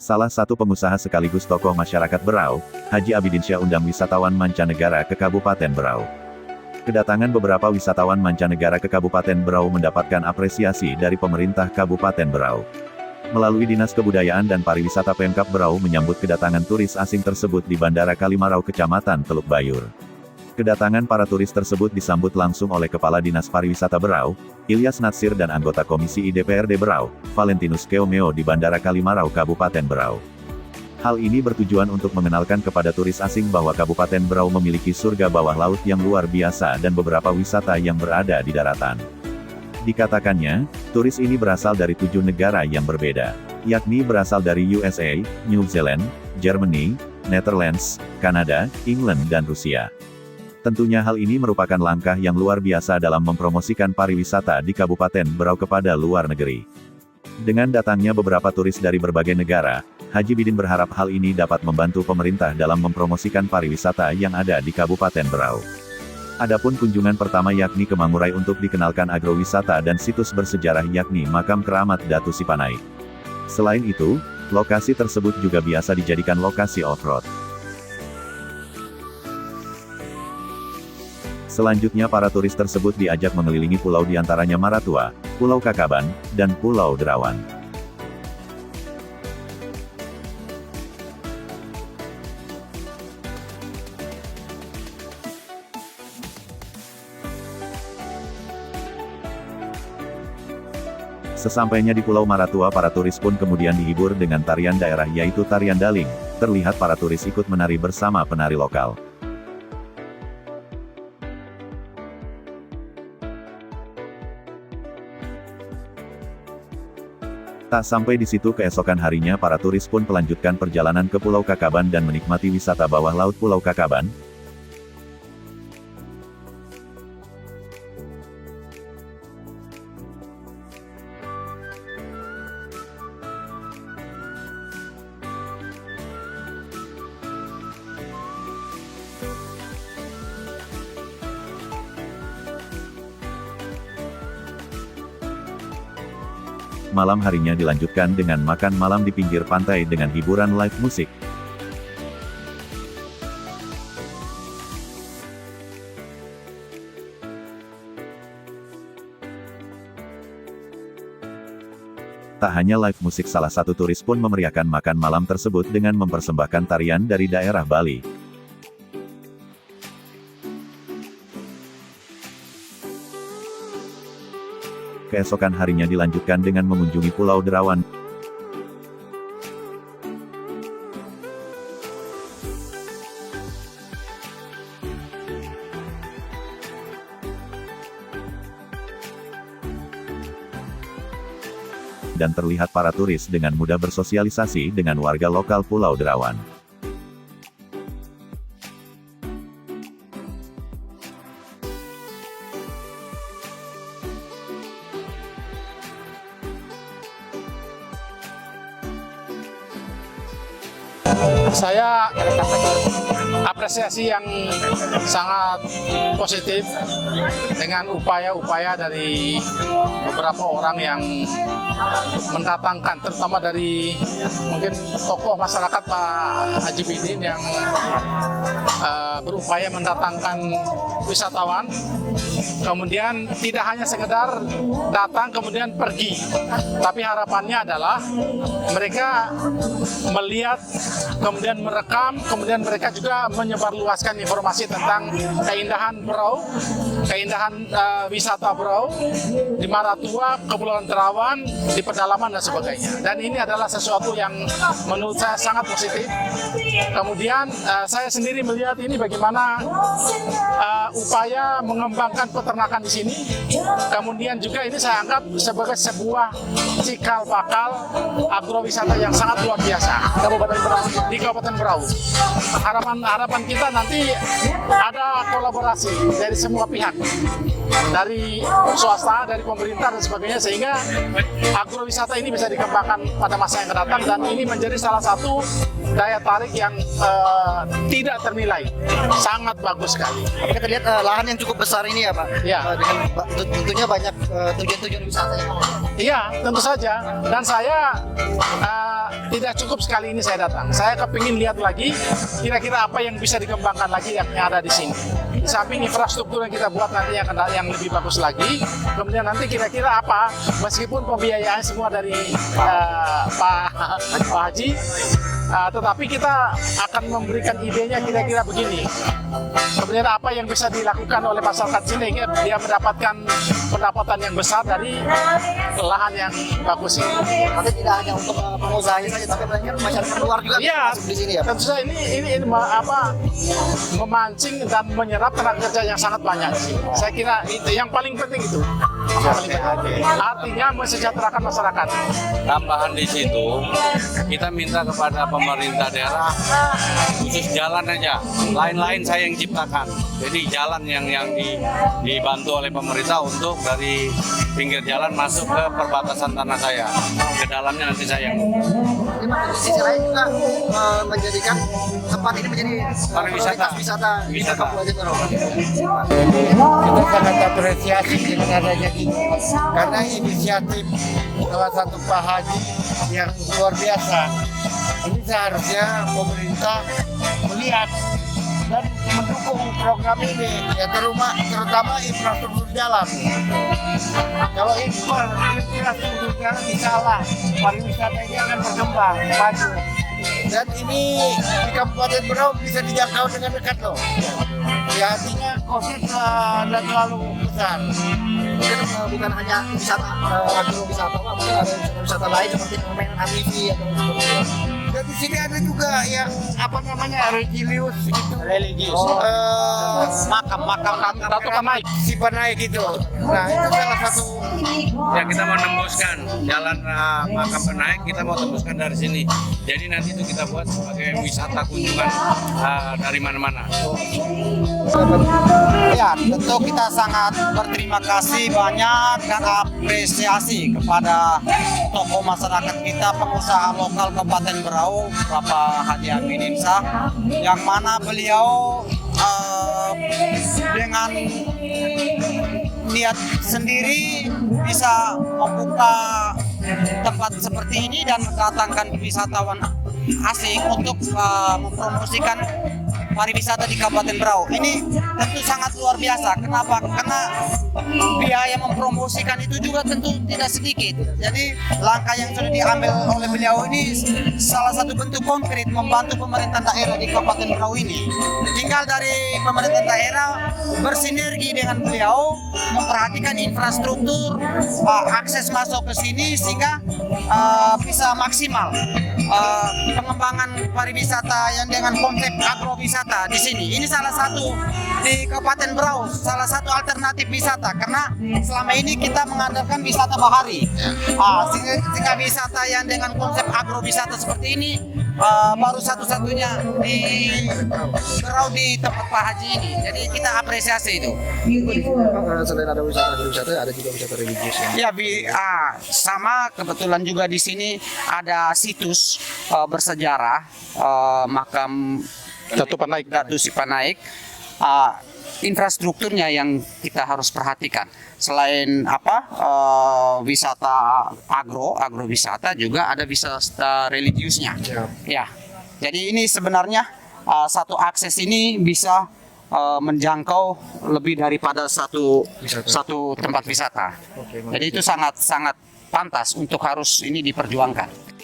Salah satu pengusaha sekaligus tokoh masyarakat Berau, Haji Abidinsyah undang wisatawan mancanegara ke Kabupaten Berau. Kedatangan beberapa wisatawan mancanegara ke Kabupaten Berau mendapatkan apresiasi dari pemerintah Kabupaten Berau. Melalui Dinas Kebudayaan dan Pariwisata Pemkab Berau menyambut kedatangan turis asing tersebut di Bandara Kalimarau Kecamatan Teluk Bayur. Kedatangan para turis tersebut disambut langsung oleh Kepala Dinas Pariwisata Berau, Ilyas Natsir dan anggota Komisi DPRD Berau, Valentinus Keomeo di Bandara Kalimarau Kabupaten Berau. Hal ini bertujuan untuk mengenalkan kepada turis asing bahwa Kabupaten Berau memiliki surga bawah laut yang luar biasa dan beberapa wisata yang berada di daratan. Dikatakannya, turis ini berasal dari 7 negara yang berbeda, yakni berasal dari USA, New Zealand, Germany, Netherlands, Kanada, England dan Rusia. Tentunya hal ini merupakan langkah yang luar biasa dalam mempromosikan pariwisata di Kabupaten Berau kepada luar negeri. Dengan datangnya beberapa turis dari berbagai negara, Haji Bidin berharap hal ini dapat membantu pemerintah dalam mempromosikan pariwisata yang ada di Kabupaten Berau. Adapun kunjungan pertama yakni ke Mangurai untuk dikenalkan agrowisata dan situs bersejarah yakni Makam Keramat Datu Sipanai. Selain itu, lokasi tersebut juga biasa dijadikan lokasi off-road. Selanjutnya para turis tersebut diajak mengelilingi pulau diantaranya Maratua, Pulau Kakaban, dan Pulau Derawan. Sesampainya di Pulau Maratua para turis pun kemudian dihibur dengan tarian daerah yaitu tarian daling. Terlihat para turis ikut menari bersama penari lokal. Tak sampai di situ keesokan harinya para turis pun melanjutkan perjalanan ke Pulau Kakaban dan menikmati wisata bawah laut Pulau Kakaban. Malam harinya dilanjutkan dengan makan malam di pinggir pantai dengan hiburan live musik. Tak hanya live musik, salah satu turis pun memeriahkan makan malam tersebut dengan mempersembahkan tarian dari daerah Bali. Keesokan harinya dilanjutkan dengan mengunjungi Pulau Derawan. Dan terlihat para turis dengan mudah bersosialisasi dengan warga lokal Pulau Derawan. Saya apresiasi yang sangat positif dengan upaya-upaya dari beberapa orang yang mendatangkan, terutama dari mungkin tokoh masyarakat Pak Haji Bidin yang berupaya mendatangkan wisatawan. Kemudian tidak hanya sekedar datang kemudian pergi, tapi harapannya adalah mereka melihat, kemudian merekam, kemudian mereka juga menyebarluaskan informasi tentang keindahan Berau, keindahan wisata Berau, di Maratua, Kepulauan Derawan, di pedalaman dan sebagainya. Dan ini adalah sesuatu yang menurut saya sangat positif. Kemudian saya sendiri melihat ini bagaimana upaya mengembangkan peternakan di sini. Kemudian juga ini saya anggap sebagai sebuah cikal bakal agrowisata yang sangat luar biasa di Kabupaten Berau. Harapan kita nanti ada kolaborasi dari semua pihak, dari swasta, dari pemerintah dan sebagainya, sehingga agrowisata ini bisa dikembangkan pada masa yang akan datang, dan ini menjadi salah satu daya tarik yang tidak ternilai, sangat bagus sekali. Kita lihat lahan yang cukup besar ini ya Pak. Iya. Dengan tentunya banyak tujuan-tujuan wisata yang ada. Iya, tentu saja. Dan saya tidak cukup sekali ini saya datang. Saya kepingin lihat lagi kira-kira apa yang bisa dikembangkan lagi yang ada di sini. Di samping infrastruktur yang kita buat nanti yang lebih bagus lagi. Kemudian nanti kira-kira apa, meskipun pembiayaan semua dari Pak Haji, tetapi kita akan memberikan idenya kira-kira begini. Kemudian apa yang bisa dilakukan oleh masyarakat sini, dia mendapatkan pendapatan yang besar dari lahan yang bagus ini. Tapi tidak hanya untuk pengusahanya saja, tapi banyak masyarakat luar juga Iya, masuk di sini ya Pak. tentu saja ini memancing dan menyerap tenaga kerja yang sangat banyak. Saya kira itu yang paling penting itu. Yang paling penting. Artinya mensejahterakan masyarakat. Tambahan di situ, kita minta kepada pemerintah daerah khusus jalan aja. Lain-lain saya yang ciptakan. Jadi jalan yang dibantu oleh pemerintah untuk dari pinggir jalan masuk ke perbatasan tanah saya. Ke dalamnya nanti saya yang Jadi Pak, di sisi lain juga menjadikan tempat ini menjadi Pariwisata. prioritas wisata di Kabupaten Berau. Kita sangat apresiasi dengan adanya ini karena inisiatif salah satu Pak Haji yang luar biasa. Ini seharusnya pemerintah melihat dan mendukung program ini, ya terutama infrastruktur jalan. Kalau infrastruktur jalan disalah, pariwisata ini akan berkembang, maju. Dan ini di Kabupaten Berau bisa dijangkau dengan dekat loh. Ya artinya kosnya tidak terlalu besar. Mungkin bukan hanya wisata agrowisata, Pak, mungkin ada wisata lain seperti permainan ATV atau seperti itu. Dan di sini ada juga yang apa namanya religius itu. religius. Makam Ratu Kanaik. si Panaik itu. Nah itu salah satu. Ya kita mau nembuskan jalan makam penaik, kita mau tembuskan dari sini. Jadi nanti itu kita buat sebagai wisata kunjungan dari mana-mana. Ya, tentu kita sangat berterima kasih banyak dan apresiasi kepada tokoh masyarakat kita, pengusaha lokal Kabupaten Berau, Bapak Haji Aminin Shah, yang mana beliau dengan niat sendiri bisa membuka tempat seperti ini dan mendatangkan wisatawan asing untuk mempromosikan pariwisata di Kabupaten Berau. Ini tentu sangat luar biasa. Kenapa? Karena biaya mempromosikan itu juga tentu tidak sedikit. Jadi langkah yang sudah diambil oleh beliau ini salah satu bentuk konkret membantu pemerintah daerah di Kabupaten Berau ini. Tinggal dari pemerintah daerah bersinergi dengan beliau memperhatikan infrastruktur, akses masuk ke sini sehingga bisa maksimal pengembangan pariwisata yang dengan konsep agrowisata di sini. Ini salah satu di Kabupaten Berau, salah satu alternatif wisata karena selama ini kita mengandalkan wisata bahari. Sehingga wisata yang dengan konsep agrowisata seperti ini baru satu-satunya di Berau di tempat Pak Haji ini. Jadi kita apresiasi itu. Selain ada wisata ada juga wisata religius ya. Ya, sama kebetulan juga di sini ada situs bersejarah makam Datu Panaik. Datu Si Panaik. Infrastrukturnya yang kita harus perhatikan. Selain wisata agrowisata juga ada wisata religiusnya. Ya. Jadi ini sebenarnya satu akses ini bisa menjangkau lebih daripada satu tempat wisata. Jadi itu sangat pantas untuk harus ini diperjuangkan.